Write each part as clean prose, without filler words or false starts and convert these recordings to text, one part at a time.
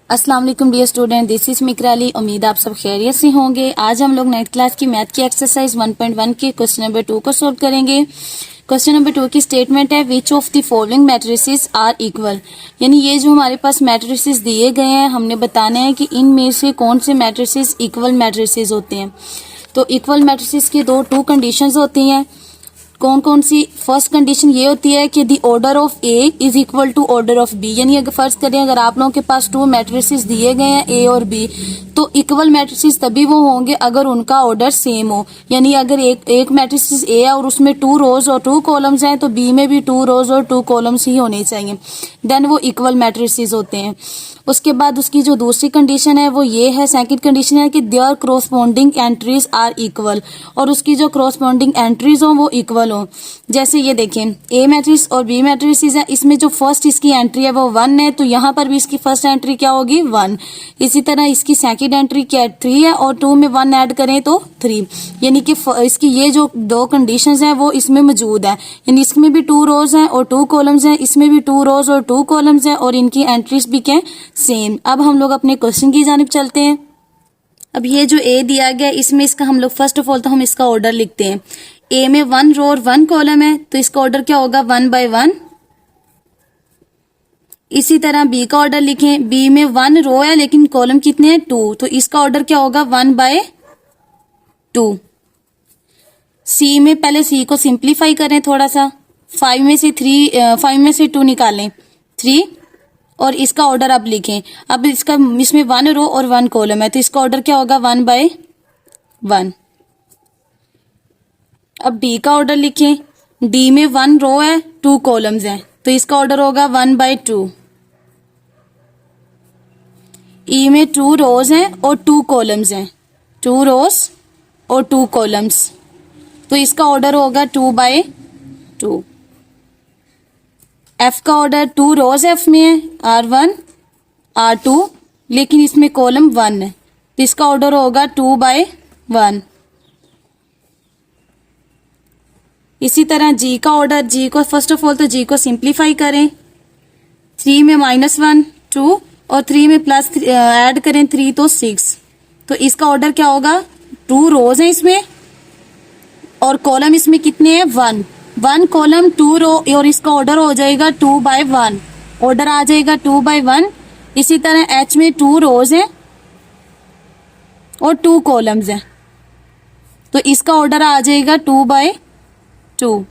अस्सलाम वालेकुम dear student, this is मिकराली। उम्मीद आप सब खैरियत से होंगे। आज हम लोग 9th क्लास की मैथ की एक्सरसाइज 1.1 के क्वेश्चन नंबर 2 को सोल्व करेंगे। क्वेश्चन नंबर 2 की स्टेटमेंट है which of the following matrices are equal, यानी ये जो हमारे पास मैट्रिसेस दिए गए हैं हमने बताना है कि इनमें से कौन से मैट्रिसेस इक्वल मैट्रिसेस होते हैं। तो इक्वल मैट्रिसेस की टू कंडीशंस होती हैं। कौन कौन सी? फर्स्ट कंडीशन ये होती है कि the order of A is equal to order of B, यानी अगर फर्ज करें अगर आप लोगों के पास टू मैट्रिसेस दिए गए हैं ए और बी, तो इक्वल मैट्रिसेस तभी वो होंगे अगर उनका ऑर्डर सेम हो। यानी अगर एक मैट्रिसेस ए है और उसमें 2 रोज और 2 कॉलम्स हैं तो बी में भी 2 रोज और 2 कॉलम्स ही होने चाहिए, देन वो इक्वल मैट्रिसेस होते हैं। उसके बाद उसकी जो दूसरी कंडीशन है वो ये है, सेकंड कंडीशन है कि their corresponding entries are equal, और उसकी जो कॉरस्पॉन्डिंग एंट्रीज हो वो इक्वल हो। जैसे ये देखें ए मैट्रिक्स और बी मैट्रिसेस है, इसमें जो फर्स्ट इसकी एंट्री है वो 1 है, तो यहाँ पर भी इसकी फर्स्ट एंट्री क्या होगी 1। इसी तरह इसकी सेकंड एंट्री क्या है 3 है, और 2 में 1 ऐड करें तो 3, यानी कि इसकी ये जो दो कंडीशंस हैं वो इसमें मौजूद है। यानी इसमें भी 2 रोज हैं और 2 कॉलम्स हैं, इसमें भी 2 रोज और 2 कॉलम्स हैं, और इनकी एंट्रीज भी क्या सेम। अब हम लोग अपने क्वेश्चन की जानिब चलते हैं। अब ये जो ए दिया गया इसमें इसका हम लोग फर्स्ट ऑफ ऑल तो हम इसका ऑर्डर लिखते हैं। ए में 1 रो और 1 कॉलम है तो इसका ऑर्डर क्या होगा 1 by 1। इसी तरह बी का ऑर्डर लिखें, बी में 1 रो है लेकिन कॉलम कितने हैं 2, तो इसका ऑर्डर क्या होगा 1 by 2। सी में पहले सी को सिंप्लीफाई करें थोड़ा सा, 5 में से 2 निकालें 3, और इसका ऑर्डर अब लिखें। अब इसमें 1 रो और 1 कॉलम है तो इसका ऑर्डर क्या होगा 1 by 1। अब डी का ऑर्डर लिखें, डी में 1 रो है 2 कॉलम्स हैं तो इसका ऑर्डर होगा 1 by 2। ई में 2 रोज हैं और 2 कॉलम्स हैं, 2 रोज और 2 कॉलम्स, तो इसका ऑर्डर होगा 2 by 2। एफ का ऑर्डर 2 रोज एफ में है, R1 R2, लेकिन इसमें कॉलम 1 है तो इसका ऑर्डर होगा 2 by 1। इसी तरह जी का ऑर्डर, जी को फर्स्ट ऑफ ऑल तो जी को सिंप्लीफाई करें, 3 में -1 2 और 3 में प्लस ऐड करें 3 तो 6, तो इसका ऑर्डर क्या होगा 2 रोज है इसमें और कॉलम इसमें कितने हैं 1 कॉलम 2 रो, और इसका ऑर्डर हो जाएगा 2 by 1, ऑर्डर आ जाएगा 2 by 1। इसी तरह एच में 2 रोज हैं और 2 कॉलम्स हैं तो इसका ऑर्डर आ जाएगा 2 by 2।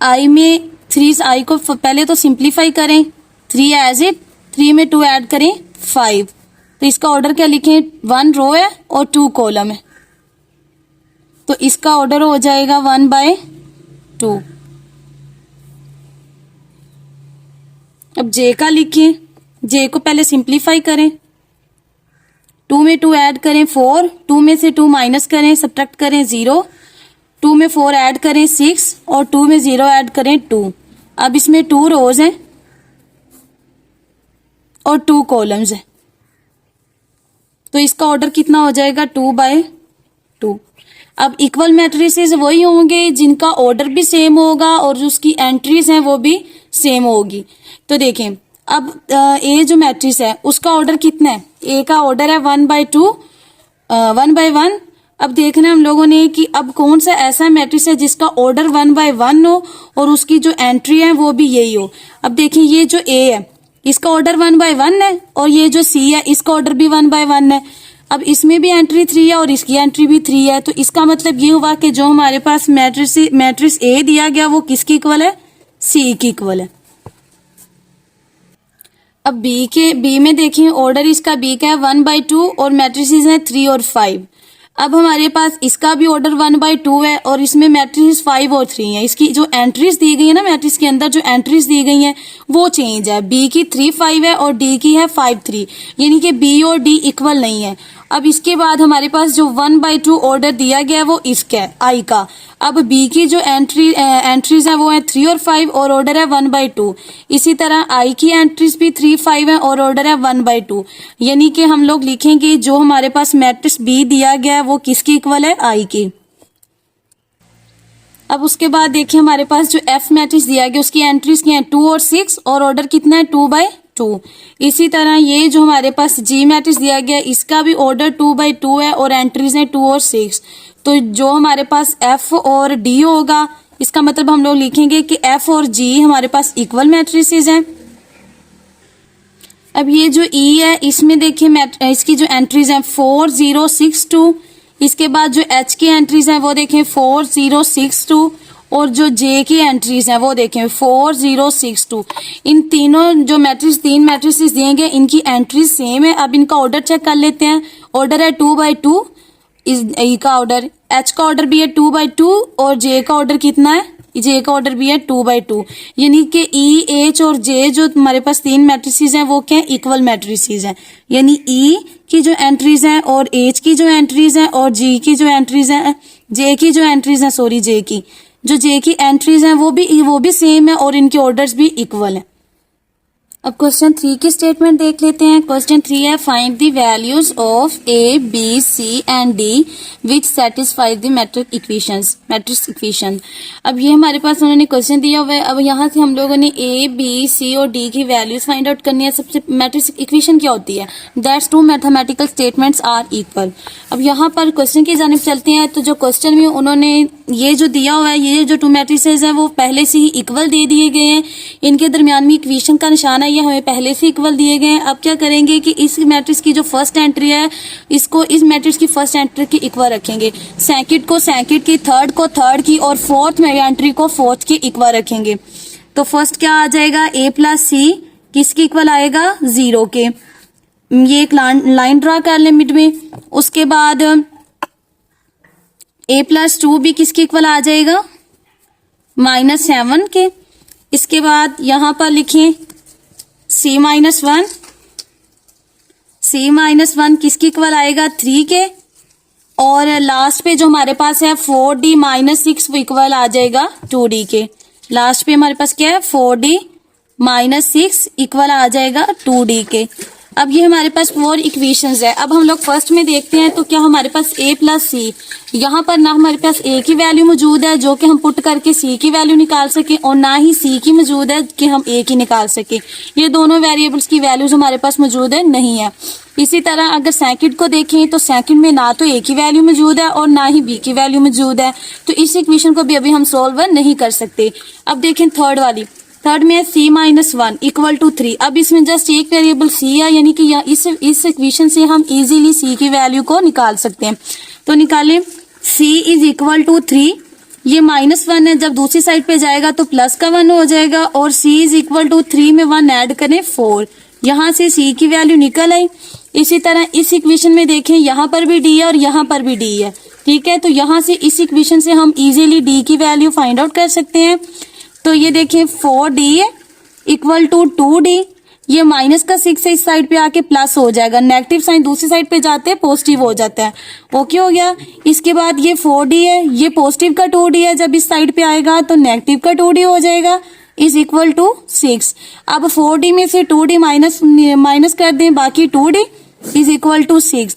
आई में 3, आई को पहले तो सिंप्लीफाई करें, 3 एज इट, 3 में 2 ऐड करें 5, तो इसका ऑर्डर क्या लिखें 1 रो है और 2 कॉलम है तो इसका ऑर्डर हो जाएगा 1 by 2। अब जे का लिखें, जे को पहले सिंप्लीफाई करें, 2 में 2 ऐड करें 4, 2 में से 2 माइनस करें सब्ट्रैक्ट करें 0, 2 में 4 ऐड करें 6 और 2 में 0 ऐड करें 2। अब इसमें 2 रोज हैं और 2 कॉलम्स हैं तो इसका ऑर्डर कितना हो जाएगा 2 by 2। अब इक्वल मैट्रिसेस वही होंगे जिनका ऑर्डर भी सेम होगा और उसकी एंट्रीज हैं वो भी सेम होगी। तो देखें अब ए जो मैट्रिक्स है उसका ऑर्डर कितना है, ए का ऑर्डर है 1 by 2 1 by 1। अब देखना हम लोगों ने कि अब कौन सा ऐसा मैट्रिक्स है जिसका ऑर्डर 1 by 1 हो और उसकी जो एंट्री है वो भी यही हो। अब देखें ये जो ए है इसका ऑर्डर 1 by 1 है और ये जो सी है इसका ऑर्डर भी 1 by 1 है। अब इसमें भी एंट्री 3 है और इसकी एंट्री भी 3 है, तो इसका मतलब ये हुआ कि जो हमारे पास मैट्रिक्स ए दिया गया वो किसकी इक्वल है, सी की इक्वल है। अब बी में देखें ऑर्डर इसका बी का है 1 by 2 और मैट्रिसेस हैं 3 और 5। अब हमारे पास इसका भी ऑर्डर 1 by 2 है और इसमें मैट्रिक्स 5 और 3 है। इसकी जो एंट्रीज दी गई है ना, मैट्रिक्स के अंदर जो एंट्रीज दी गई हैं वो चेंज है, बी की 3 5 है और डी की है 5 3, यानी कि बी और डी इक्वल नहीं है। अब इसके बाद हमारे पास जो 1 by 2 ऑर्डर दिया गया है वो इसका है आई का। अब बी की जो एंट्रीज है वो है 3 और 5 और ऑर्डर है 1 by 2। इसी तरह आई की एंट्रीज भी 3 5 है और ऑर्डर है 1 by 2, यानी कि हम लोग लिखेंगे जो हमारे पास मैट्रिक्स बी दिया गया है वो किसकी इक्वल है, आई की। अब उसके बाद देखिए हमारे पास जो एफ मैट्रिक्स दिया गया उसकी एंट्रीज क्या है 2 और 6 और ऑर्डर कितना है 2 by 2। इसी तरह ये जो हमारे पास जी मैट्रिक्स दिया गया इसका भी ऑर्डर 2/2 है और एंट्रीज हैं 2 और 6। तो जो हमारे पास एफ और डी होगा इसका मतलब हम लोग लिखेंगे कि एफ और जी हमारे पास इक्वल मैट्रिसेस हैं। अब ये जो ई है इसमें देखिए इसकी जो एंट्रीज हैं 4 0 6 2। इसके बाद जो एच की एंट्रीज हैं वो देखें 4 0 6 2 और जो जे की एंट्रीज हैं वो देखें 4 0 6 2। इन तीनों जो मैट्रिक्स 3 मैट्रिसेस दिए गए इनकी एंट्रीज सेम है। अब इनका ऑर्डर चेक कर लेते हैं। ऑर्डर है 2/2, ई का ऑर्डर, एच का ऑर्डर भी है 2/2 और जे का ऑर्डर कितना है, जे का ऑर्डर भी है 2/2। यानी कि ई एच और जे जो हमारे पास 3 मैट्रिसेस हैं वो क्या है, इक्वल मैट्रिसेस हैं। यानी ई की जो एंट्रीज हैं और एच की जो एंट्रीज हैं और जी की जो एंट्रीज हैं, जे की जो एंट्रीज हैं, सॉरी जे की एंट्रीज हैं वो भी सेम है और इनके ऑर्डर्स भी इक्वल है। अब क्वेश्चन 3 की स्टेटमेंट देख लेते हैं। क्वेश्चन 3 है find the values of a b c and d which satisfy the matrix equation. अब ये हमारे पास उन्होंने क्वेश्चन दिया हुआ है। अब यहाँ से हम लोगों ने ए बी सी और डी की वैल्यूज फाइंड आउट करनी है। सबसे मैट्रिक्स इक्वेशन क्या होती है, that's 2 mathematical statements are equal. अब यहाँ पर क्वेश्चन की जानिब चलते हैं। तो जो क्वेश्चन में उन्होंने ये जो दिया हुआ है, ये जो 2 मैट्रिसेस हैं वो पहले से ही इक्वल दे दिए गए हैं। इनके दरमियान में इक्वेशन का निशान है, ये हमें पहले से इक्वल दिए गए हैं। अब क्या करेंगे कि इस मैट्रिक्स की जो फर्स्ट एंट्री है इसको इस मैट्रिक्स की फर्स्ट एंट्री की इक्वल रखेंगे, सेकंड को सेकंड की, थर्ड को थर्ड की और फोर्थ एंट्री को फोर्थ की इक्वल रखेंगे। तो फर्स्ट क्या आ जाएगा, ए प्लस सी किसकी इक्वल आएगा, 0 के। ये एक लाइन ड्रा कर ले मिड में। उसके बाद a प्लस 2 भी किसके इक्वल आ जाएगा, -7 के। इसके बाद यहां पर लिखें c-1 किसके इक्वल आएगा, 3 के। और लास्ट पे जो हमारे पास है 4d - 6 वो इक्वल आ जाएगा 2d के। लास्ट पे हमारे पास क्या है, 4d - 6 इक्वल आ जाएगा 2d के। अब ये हमारे पास 4 इक्वेशंस है। अब हम लोग फर्स्ट में देखते हैं तो क्या हमारे पास a प्लस सी, यहाँ पर ना हमारे पास a की वैल्यू मौजूद है जो कि हम पुट करके c की वैल्यू निकाल सके और ना ही c की मौजूद है कि हम a की निकाल सके। ये दोनों वेरिएबल्स की वैल्यूज हमारे पास मौजूद है नहीं है। इसी तरह अगर सेकंड को देखें तो सेकंड में ना तो a की वैल्यू मौजूद है और ना ही b की वैल्यू मौजूद है। तो इस इक्वेशन को भी अभी हम सोल्व नहीं कर सकते। अब देखें थर्ड वाली, थर्ड में c-1 इक्वल टू 3। अब इसमें जस्ट एक वेरिएबल c है, यानी कि इस इक्वेशन से हम इजीली c की वैल्यू को निकाल सकते हैं। तो निकालें, c इज इक्वल टू 3। ये -1 है, जब दूसरी साइड पे जाएगा तो प्लस का 1 हो जाएगा और c इज इक्वल टू 3 में 1 ऐड करें 4। यहाँ से c की वैल्यू निकल आई। इसी तरह इस इक्वेशन में देखें, यहाँ पर भी d है और यहाँ पर भी d है, ठीक है। तो यहाँ से इस इक्वेशन से हम इजीली d की वैल्यू फाइंड आउट कर सकते हैं। तो ये देखें 4d इक्वल टू 2d, ये माइनस का 6 है, इस साइड पे आके प्लस हो जाएगा, नेगेटिव साइन दूसरी साइड पे जाते हैं पॉजिटिव हो जाता है, ओके हो गया। इसके बाद ये 4d है, ये पॉजिटिव का 2d है, जब इस साइड पे आएगा तो नेगेटिव का 2d हो जाएगा, इज इक्वल टू 6। अब 4d में से 2d माइनस कर दें, बाकी 2d इज इक्वल टू 6।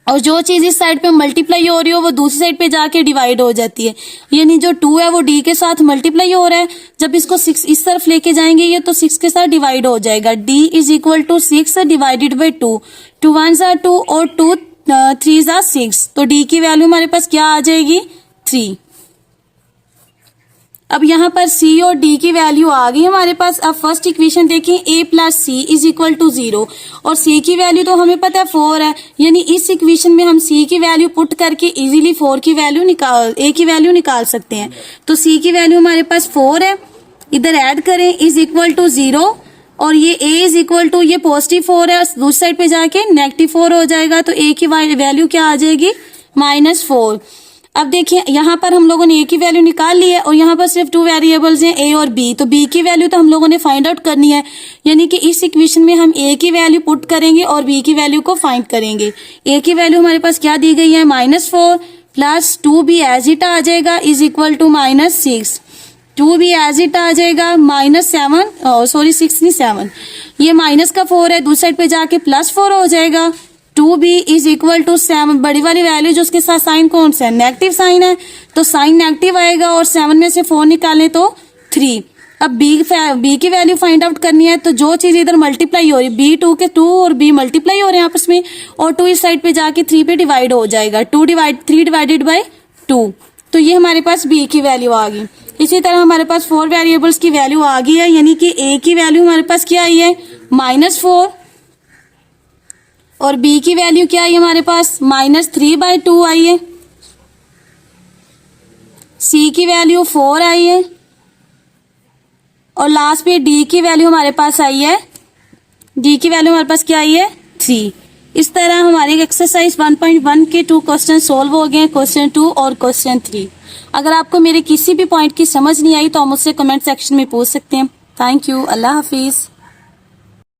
और जो चीज इस साइड पे मल्टीप्लाई हो रही हो वो दूसरी साइड पे जाके डिवाइड हो जाती है, यानी जो 2 है वो d के साथ मल्टीप्लाई हो रहा है। जब इसको 6 इस तरफ लेके जाएंगे ये तो 6 के साथ डिवाइड हो जाएगा, d is equal to 6 divided by 2। 2 1 ज़ा 2 और 2 3 ज़ा 6। तो d की वैल्यू हमारे पास क्या आ जाएगी, 3। अब यहाँ पर c और d की वैल्यू आ गई हमारे पास। अब फर्स्ट इक्वेशन देखें, a plus c is equal to 0 और c की वैल्यू तो हमें पता है 4 है, यानी इस इक्वेशन में हम c की वैल्यू पुट करके इजीली a की वैल्यू निकाल सकते हैं। तो c की वैल्यू हमारे पास 4 है, इधर ऐड करें, इज इक्वल टू 0 और ये a इज इक्वल टू, ये पॉजिटिव 4 है, दूसरी साइड पे जाके नेगेटिव 4 हो जाएगा। तो a की वैल्यू क्या आ जाएगी, -4। अब देखिए यहाँ पर हम लोगों ने a की वैल्यू निकाल ली है और यहाँ पर सिर्फ 2 वेरिएबल्स हैं a और b। तो b की वैल्यू तो हम लोगों ने फाइंड आउट करनी है, यानी कि इस इक्वेशन में हम a की वैल्यू पुट करेंगे और b की वैल्यू को फाइंड करेंगे। a की वैल्यू हमारे पास क्या दी गई है, -4 प्लस 2 भी एज इट आ जाएगा, इज इक्वल टू -6। 2 भी एज इट आ जाएगा, -7। ये माइनस का 4 है, दूसरी साइड पे जाके +4 हो जाएगा। 2b इज इक्वल टू 7, बड़ी वाली वैल्यू जो उसके साथ साइन कौन सा है, नेगेटिव साइन है, तो साइन नेगेटिव आएगा और 7 में से 4 निकालें तो 3। अब बी की वैल्यू फाइंड आउट करनी है, तो जो चीज इधर मल्टीप्लाई हो रही है, बी 2 के 2 और बी मल्टीप्लाई हो रहे हैं आपस में, और 2 इस साइड पे जाके 3 पे डिवाइड हो जाएगा, 3 डिवाइडेड बाय 2, तो ये हमारे पास बी की वैल्यू आ गई। इसी तरह हमारे पास 4 वेरिएबल्स की वैल्यू आ गई है, यानी कि ए की वैल्यू हमारे पास क्या आई है -4, और बी की वैल्यू क्या आई हमारे पास -3/2 आई है, सी की वैल्यू 4 आई है, और लास्ट पे डी की वैल्यू हमारे पास आई है, डी की वैल्यू हमारे पास क्या आई है 3। इस तरह हमारे एक्सरसाइज 1.1 के 2 क्वेश्चन सोल्व हो गए, क्वेश्चन 2 और क्वेश्चन 3। अगर आपको मेरे किसी भी पॉइंट की समझ नहीं आई तो आप मुझसे कमेंट सेक्शन में पूछ सकते हैं। Thank you, Allah Hafiz.